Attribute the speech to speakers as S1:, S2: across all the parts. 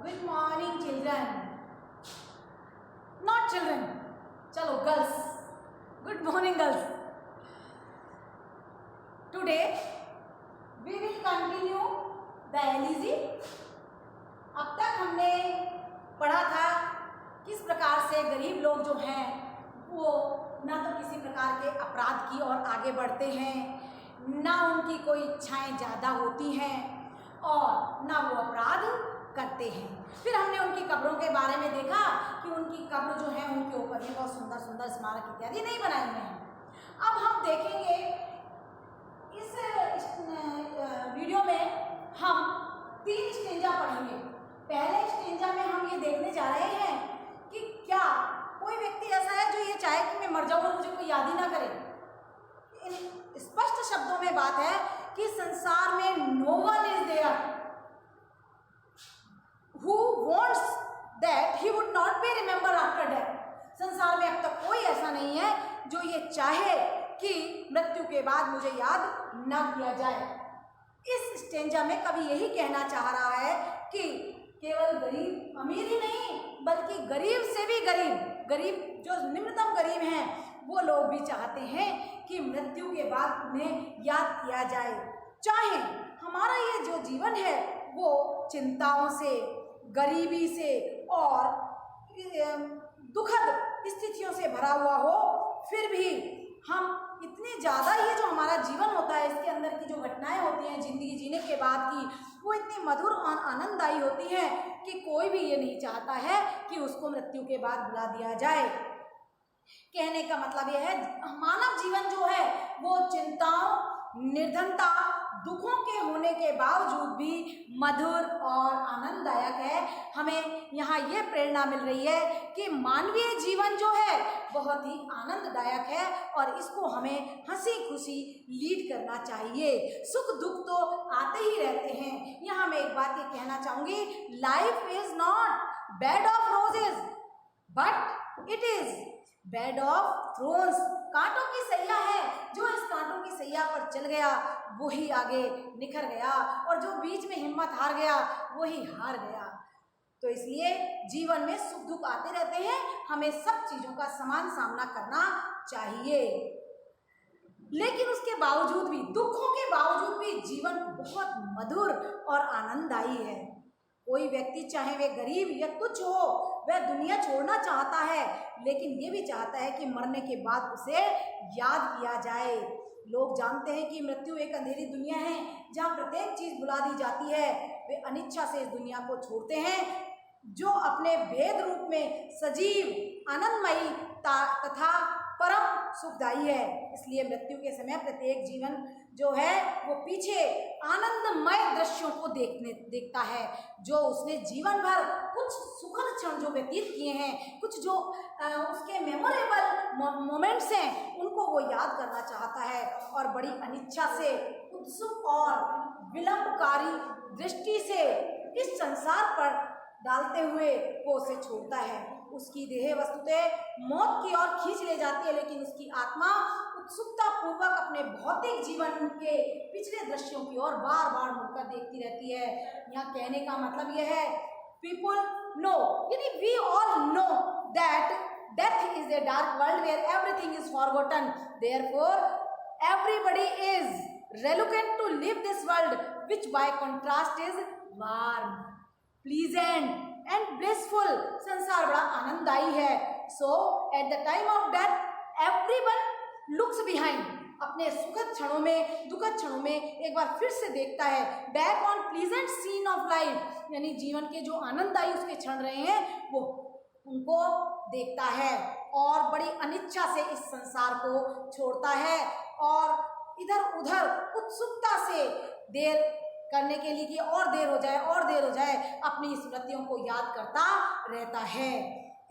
S1: Good morning, children. Not children. Chalo, girls. Good morning, girls. Today we will continue the LEG. अब तक हमने पढ़ा था किस प्रकार से गरीब लोग जो हैं वो ना तो किसी प्रकार के अपराध की ओर आगे बढ़ते हैं, ना उनकी कोई इच्छाएं ज़्यादा होती हैं और ना वो अपराध करते हैं। फिर हमने उनकी कब्रों के बारे में देखा कि उनकी कब्र जो है उनके ऊपर भी बहुत सुंदर सुंदर स्मारक इत्यादि नहीं बनाए हुए हैं। अब हम देखेंगे इस वीडियो में हम 3 स्टेंजा पढ़ेंगे। पहले स्टेंजा में हम ये देखने जा रहे हैं कि क्या कोई व्यक्ति ऐसा है जो ये चाहे कि मैं मर जाऊँ और मुझे कोई याद ही ना करे। स्पष्ट शब्दों में बात है कि संसार में no one is there who wants that he would not be remembered after death। संसार में अब तक कोई ऐसा नहीं है जो ये चाहे कि मृत्यु के बाद मुझे याद न किया जाए। इस स्टेंजा में कवि यही कहना चाह रहा है कि केवल गरीब अमीर ही नहीं बल्कि गरीब से भी गरीब जो निम्नतम गरीब हैं वो लोग भी चाहते हैं कि मृत्यु के बाद उन्हें याद किया जाए। चाहे हमारा ये जो जीवन है वो चिंताओं से, गरीबी से और दुखद स्थितियों से भरा हुआ हो, फिर भी हम इतनी ज़्यादा ये जो हमारा जीवन होता है इसके अंदर की जो घटनाएं होती हैं ज़िंदगी जीने के बाद की, वो इतनी मधुर और आनंददायी होती हैं कि कोई भी ये नहीं चाहता है कि उसको मृत्यु के बाद भुला दिया जाए। कहने का मतलब यह है मानव जीवन जो है वो चिंताओं, निर्धनता, दुखों के होने के बावजूद भी मधुर और आनंददायक है। हमें यहाँ ये प्रेरणा मिल रही है कि मानवीय जीवन जो है बहुत ही आनंददायक है और इसको हमें हंसी खुशी लीड करना चाहिए। सुख दुख तो आते ही रहते हैं। यहाँ मैं एक बात ये कहना चाहूँगी, life is not bed of roses but it is bed of thrones. कांटों की सैया है, जो इस कांटों की सैया पर चल गया वही आगे निखर गया और जो बीच में हिम्मत हार गया वही हार गया। तो इसलिए जीवन में सुख दुख आते रहते हैं, हमें सब चीज़ों का समान सामना करना चाहिए। लेकिन उसके बावजूद भी, दुखों के बावजूद भी जीवन बहुत मधुर और आनंददायी है। कोई व्यक्ति चाहे वे गरीब या तुच्छ हो, वह दुनिया छोड़ना चाहता है लेकिन ये भी चाहता है कि मरने के बाद उसे याद किया जाए। लोग जानते हैं कि मृत्यु एक अंधेरी दुनिया है जहाँ प्रत्येक चीज़ भुला दी जाती है। वे अनिच्छा से इस दुनिया को छोड़ते हैं जो अपने भेद रूप में सजीव, आनंदमयी तथा परम सुखदायी है। इसलिए मृत्यु के समय प्रत्येक जीवन जो है वो पीछे आनंदमय दृश्यों को देखता है, जो उसने जीवन भर कुछ सुखद क्षण जो व्यतीत किए हैं, कुछ जो उसके मेमोरेबल मोमेंट्स हैं उनको वो याद करना चाहता है और बड़ी अनिच्छा से, उत्सुक और विलंबकारी दृष्टि से इस संसार पर डालते हुए वो उसे छोड़ता है। उसकी देह वस्तुतः मौत की ओर खींच ले जाती है लेकिन उसकी आत्मा उत्सुकता पूर्वक अपने भौतिक जीवन के पिछले दृश्यों की ओर बार बार मुड़कर देखती रहती है। यहाँ कहने का मतलब यह है, पीपल नो, यानी we all know that death is a dark world where everything is forgotten, therefore everybody is reluctant to live this world which by contrast is warm, pleasant and blissful। संसार बड़ा आनंददायी है। So at the time of death everyone looks behind, अपने सुखद क्षणों में, दुखद क्षणों में एक बार फिर से देखता है, back on pleasant scene of life, यानी जीवन के जो आनंददायी उसके क्षण रहे हैं वो उनको देखता है और बड़ी अनिच्छा से इस संसार को छोड़ता है और इधर उधर उत्सुकता से देर करने के लिए कि और देर हो जाए अपनी स्मृतियों को याद करता रहता है।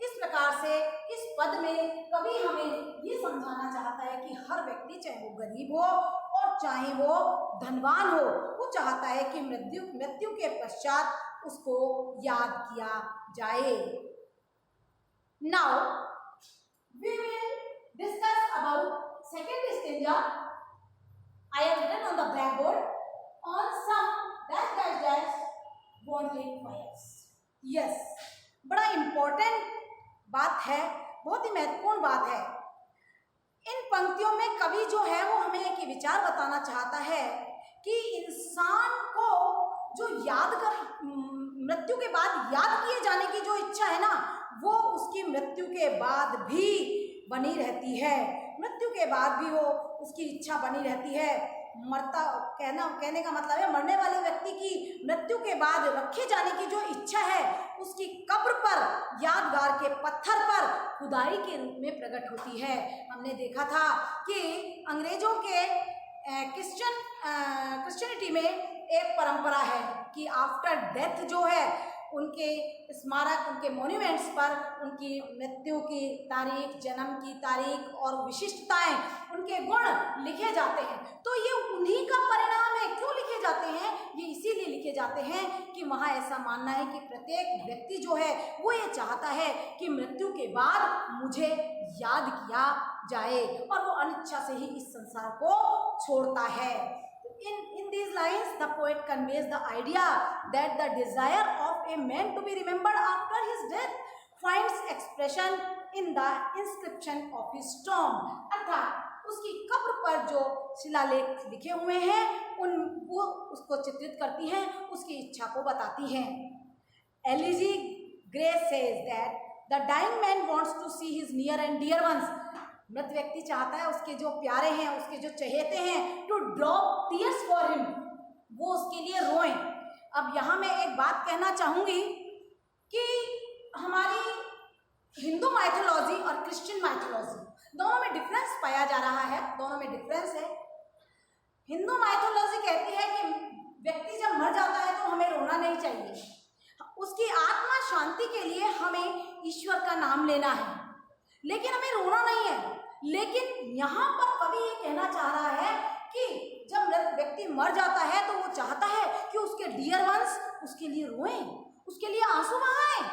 S1: इस प्रकार से इस पद में कवि हमें ये समझाना चाहता है कि हर व्यक्ति, चाहे वो गरीब हो और चाहे वो धनवान हो, वो चाहता है कि मृत्यु के पश्चात उसको याद किया जाए। Now we will discuss about second stanza. I have written on the blackboard on some dash wanting fires। Yes, बड़ा इम्पोर्टेंट बात है, बहुत ही महत्वपूर्ण बात है। इन पंक्तियों में कवि जो है वो हमें एक विचार बताना चाहता है कि इंसान को जो मृत्यु के बाद याद किए जाने की जो इच्छा है ना, वो उसकी मृत्यु के बाद भी बनी रहती है। मृत्यु के बाद भी वो उसकी इच्छा बनी रहती है। कहने का मतलब है, मरने वाले व्यक्ति की मृत्यु के बाद रखे जाने की जो इच्छा है, उसकी कब्र पर यादगार के पत्थर पर खुदाई के रूप में प्रकट होती है। हमने देखा था कि अंग्रेजों के क्रिश्चियनिटी में एक परंपरा है कि आफ्टर डेथ जो है उनके स्मारक, उनके मॉन्यूमेंट्स पर उनकी मृत्यु की तारीख, जन्म की तारीख और विशिष्टताएं, उनके गुण लिखे जाते हैं। तो ये उन्हीं का परिणाम है। क्यों लिखे जाते हैं? ये इसीलिए लिखे जाते हैं कि वहाँ ऐसा मानना है कि प्रत्येक व्यक्ति जो है वो ये चाहता है कि मृत्यु के बाद मुझे याद किया जाए, और वो अनिच्छा से ही इस संसार को छोड़ता है। In these lines, the poet conveys the idea that the desire of a man to be remembered after his death finds expression in the inscription of his tomb। अर्थात उसकी कब्र पर जो शिलालेख लिखे हुए हैं वो उसको चित्रित करती हैं, उसकी इच्छा को बताती हैं। L.E.G. Gray says that the dying man wants to see his near and dear ones। मृत व्यक्ति चाहता है उसके जो प्यारे हैं, उसके जो चहेते हैं, to drop tears for him, वो उसके लिए रोएं। अब यहाँ मैं एक बात कहना चाहूँगी कि हमारी हिंदू माइथोलॉजी और क्रिश्चियन माइथोलॉजी दोनों में डिफरेंस पाया जा रहा है, दोनों में डिफरेंस है। हिंदू माइथोलॉजी कहती है कि व्यक्ति जब मर जाता है तो हमें रोना नहीं चाहिए, उसकी आत्मा शांति के लिए हमें ईश्वर का नाम लेना है, लेकिन हमें रोना नहीं है। लेकिन यहाँ पर कवि ये कहना चाह रहा है कि जब मृत व्यक्ति मर जाता है तो वो चाहता है कि उसके डियर वंस उसके लिए रोएं, उसके लिए आंसू बहाएं।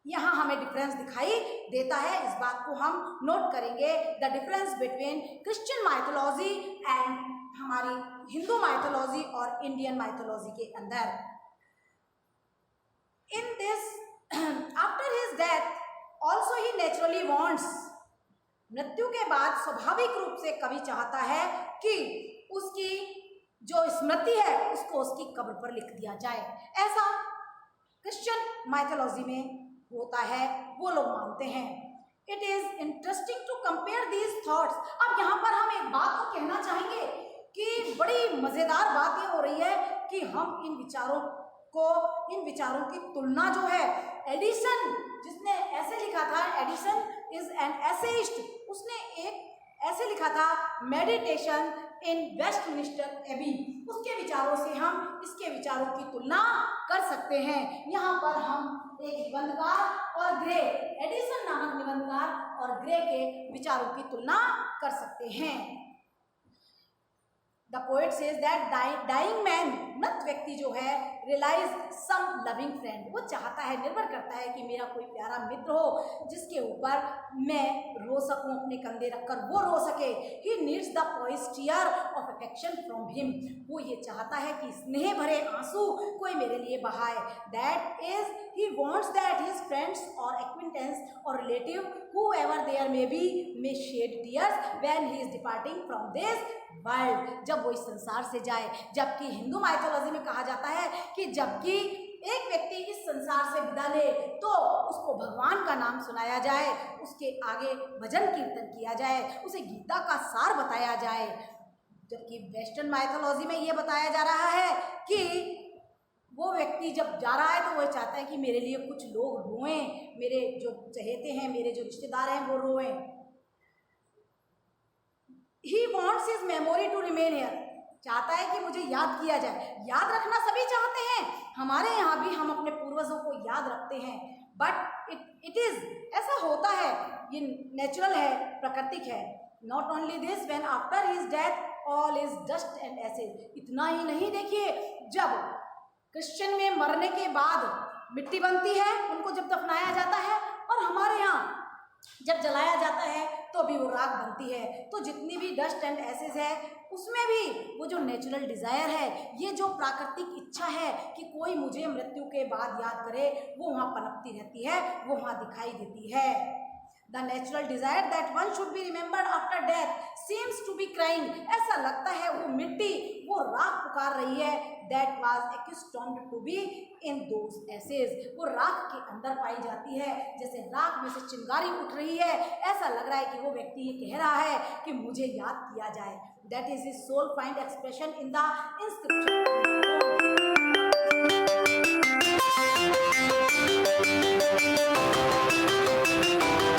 S1: यहाँ हमें डिफरेंस दिखाई देता है, इस बात को हम नोट करेंगे, the difference between Christian mythology and हमारी हिंदू माइथोलॉजी और इंडियन माइथोलॉजी के अंदर। In this after his death also he naturally wants, मृत्यु के बाद स्वाभाविक रूप से कवि चाहता है कि उसकी जो स्मृति है उसको उसकी कब्र पर लिख दिया जाए। ऐसा क्रिश्चियन माइथोलॉजी में होता है, वो लोग मानते हैं। It is interesting to compare these thoughts. अब यहाँ पर हम एक बात को कहना चाहेंगे कि बड़ी मज़ेदार बात ये हो रही है कि हम इन विचारों की तुलना जो है, एडिसन जिसने ऐसे लिखा था, एडिसन इज एन एसेइस्ट, उसने एक ऐसे लिखा था मेडिटेशन इन वेस्टमिनिस्टर एबी, उसके विचारों से हम इसके विचारों की तुलना कर सकते हैं। यहाँ पर हम एक निबंधकार और ग्रे, एडिसन नामक निबंधकार और ग्रे के विचारों की तुलना कर सकते हैं। The poet says that dying man, मृत व्यक्ति जो है, realize some loving friend, वो चाहता है, निर्भर करता है कि मेरा कोई प्यारा मित्र हो जिसके ऊपर मैं रो सकूं, अपने कंधे रखकर वो रो सके। He needs the poised tear of affection from him, वो ये चाहता है कि स्नेह भरे आंसू कोई मेरे लिए बहाए। That is, he wants that his friends or acquaintance or relative, whoever there may be, may shed tears when he is departing from this world, जब वो इस संसार से जाए। जबकि हिंदू माइथोलॉजी में कहा जाता है कि जबकि एक व्यक्ति इस संसार से विदा ले तो उसको भगवान का नाम सुनाया जाए, उसके आगे भजन कीर्तन किया जाए, उसे गीता का सार बताया जाए। जबकि वेस्टर्न माइथोलॉजी में ये बताया जा रहा है कि वो व्यक्ति जब जा रहा है तो वो चाहता है कि मेरे लिए कुछ लोग रोएं, मेरे जो चहेते हैं, मेरे जो रिश्तेदार हैं वो रोएं। He wants his memory to remain here, चाहता है कि मुझे याद किया जाए। याद रखना सभी चाहते हैं, हमारे यहाँ भी हम अपने पूर्वजों को याद रखते हैं, बट इट इज़, ऐसा होता है, ये नेचुरल है, प्राकृतिक है। Not only this, when after his death all is dust and ashes. इतना ही नहीं, देखिए जब क्रिश्चियन में मरने के बाद मिट्टी बनती है, उनको जब दफनाया जाता है, और हमारे यहाँ जब जलाया जाता है तो भी वो राख बनती है। तो जितनी भी डस्ट एंड एसेज है उसमें भी वो जो नेचुरल डिज़ायर है, ये जो प्राकृतिक इच्छा है कि कोई मुझे मृत्यु के बाद याद करे, वो वहाँ पनपती रहती है, वो वहाँ दिखाई देती है। The natural desire that one should be remembered after death seems to be crying. ऐसा लगता है वो मिट्टी, वो राख पुकार रही है। That was accustomed to be in those essays. वो राख के अंदर पाई जाती है, जैसे राख में से चिंगारी उठ रही है। ऐसा लग रहा है कि वो व्यक्ति ये कह रहा है कि मुझे याद किया जाए। That is his soul find expression in the inscription.